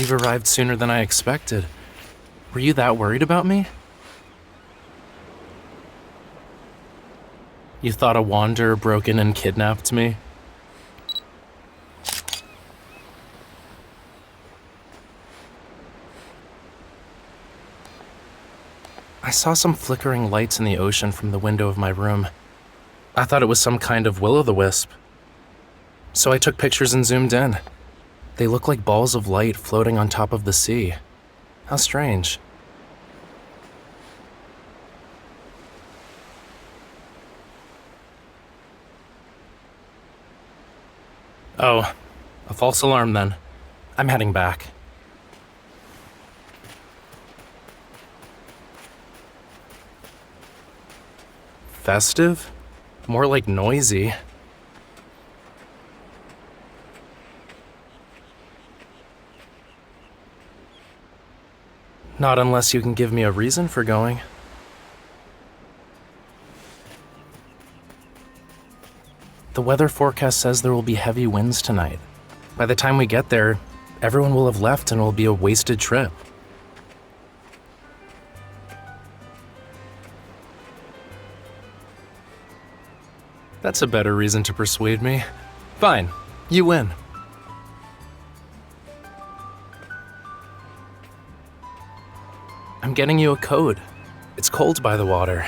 You've arrived sooner than I expected. Were you that worried about me? You thought a wanderer broke in and kidnapped me? I saw some flickering lights in the ocean from the window of my room. I thought it was some kind of will-o'-the-wisp. So I took pictures and zoomed in. They look like balls of light floating on top of the sea. How strange. Oh, a false alarm then. I'm heading back. Festive? More like noisy. Not unless you can give me a reason for going. The weather forecast says there will be heavy winds tonight. By the time we get there, everyone will have left and it will be a wasted trip. That's a better reason to persuade me. Fine, you win. I'm getting you a coat. It's cold by the water.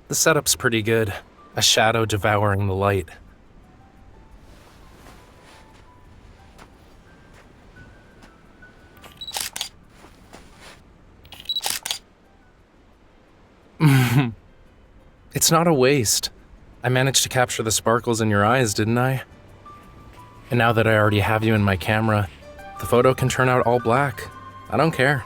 The setup's pretty good. A shadow devouring the light. It's not a waste. I managed to capture the sparkles in your eyes, didn't I? And now that I already have you in my camera, the photo can turn out all black. I don't care.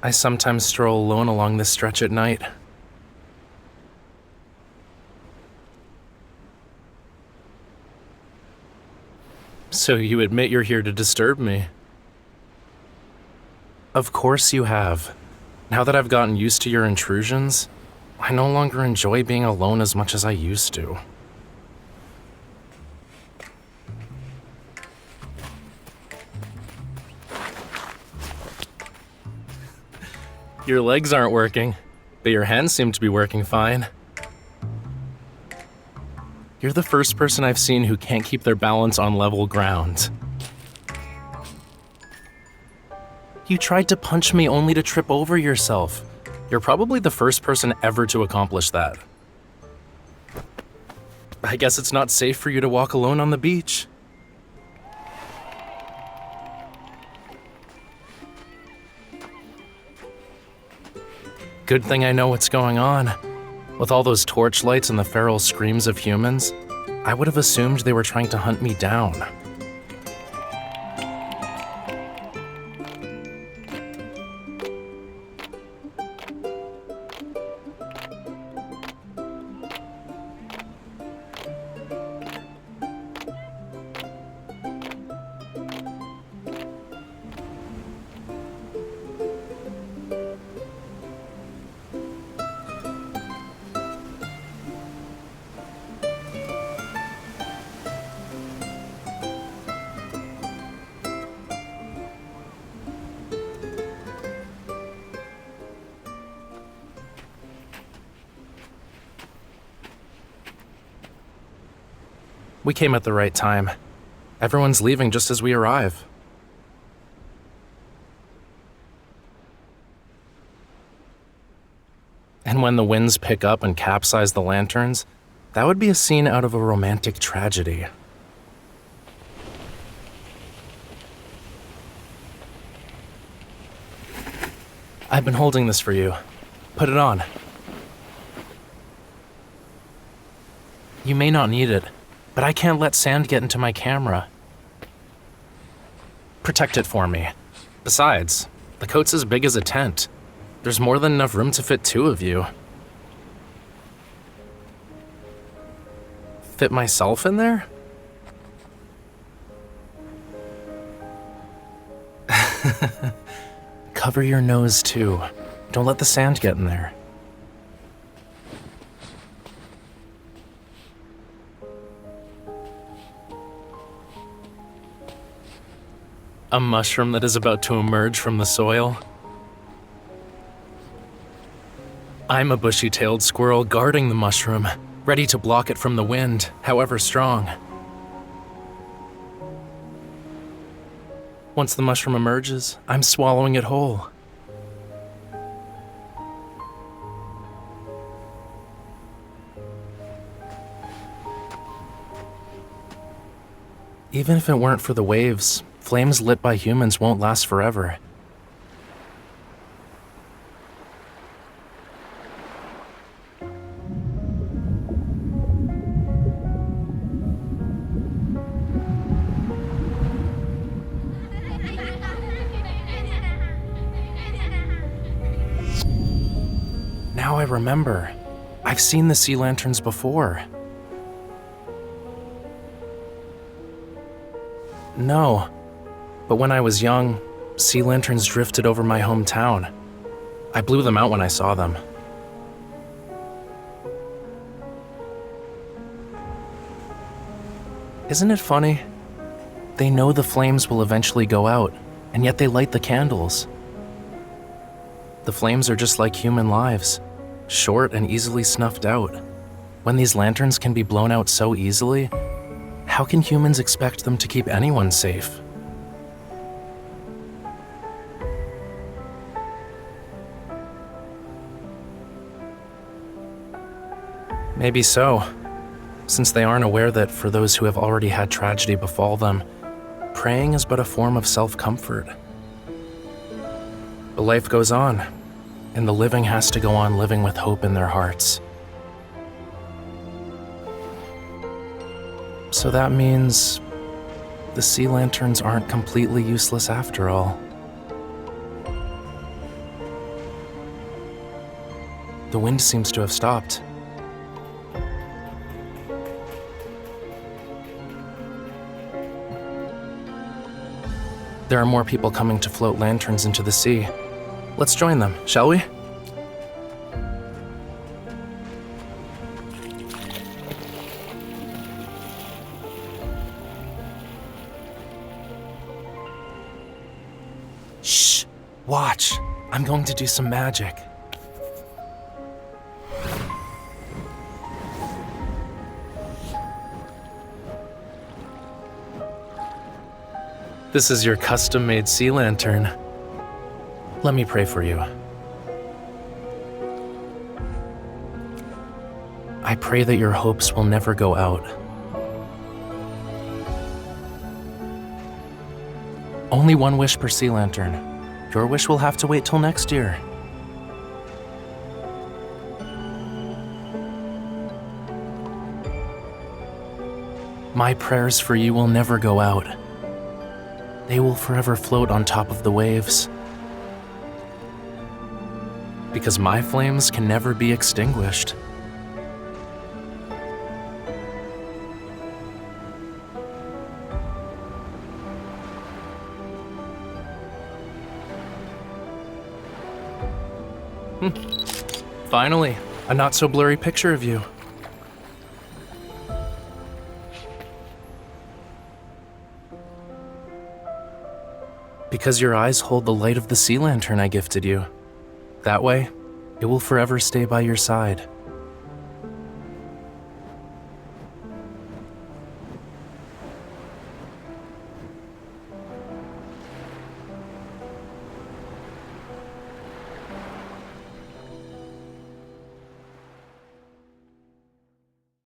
I sometimes stroll alone along this stretch at night. So you admit you're here to disturb me? Of course you have. Now that I've gotten used to your intrusions, I no longer enjoy being alone as much as I used to. Your legs aren't working, but your hands seem to be working fine. You're the first person I've seen who can't keep their balance on level ground. You tried to punch me only to trip over yourself. You're probably the first person ever to accomplish that. I guess it's not safe for you to walk alone on the beach. Good thing I know what's going on. With all those torchlights and the feral screams of humans, I would have assumed they were trying to hunt me down. We came at the right time. Everyone's leaving just as we arrive. And And when the winds pick up and capsize the lanterns, that would be a scene out of a romantic tragedy. I've been holding this for you. Put it on. You may not need it, but I can't let sand get into my camera. Protect it for me. Besides, the coat's as big as a tent. There's more than enough room to fit 2 of you. Fit myself in there? Cover your nose too. Don't let the sand get in there. A mushroom that is about to emerge from the soil. I'm a bushy-tailed squirrel guarding the mushroom, ready to block it from the wind, however strong. Once the mushroom emerges, I'm swallowing it whole. Even if it weren't for the waves, flames lit by humans won't last forever. Now I remember. I've seen the sea lanterns before. No, but when I was young, sea lanterns drifted over my hometown. I blew them out when I saw them. Isn't it funny? They know the flames will eventually go out, and yet they light the candles. The flames are just like human lives, short and easily snuffed out. When these lanterns can be blown out so easily, how can humans expect them to keep anyone safe? Maybe so, since they aren't aware that for those who have already had tragedy befall them, praying is but a form of self-comfort. But life goes on, and the living has to go on living with hope in their hearts. So that means the sea lanterns aren't completely useless after all. The wind seems to have stopped. There are more people coming to float lanterns into the sea. Let's join them, shall we? Shh! Watch! I'm going to do some magic. This is your custom-made sea lantern. Let me pray for you. I pray that your hopes will never go out. Only one wish per sea lantern. Your wish will have to wait till next year. My prayers for you will never go out. They will forever float on top of the waves. Because my flames can never be extinguished. Finally, a not-so-blurry picture of you. Because your eyes hold the light of the sea lantern I gifted you. That way, it will forever stay by your side.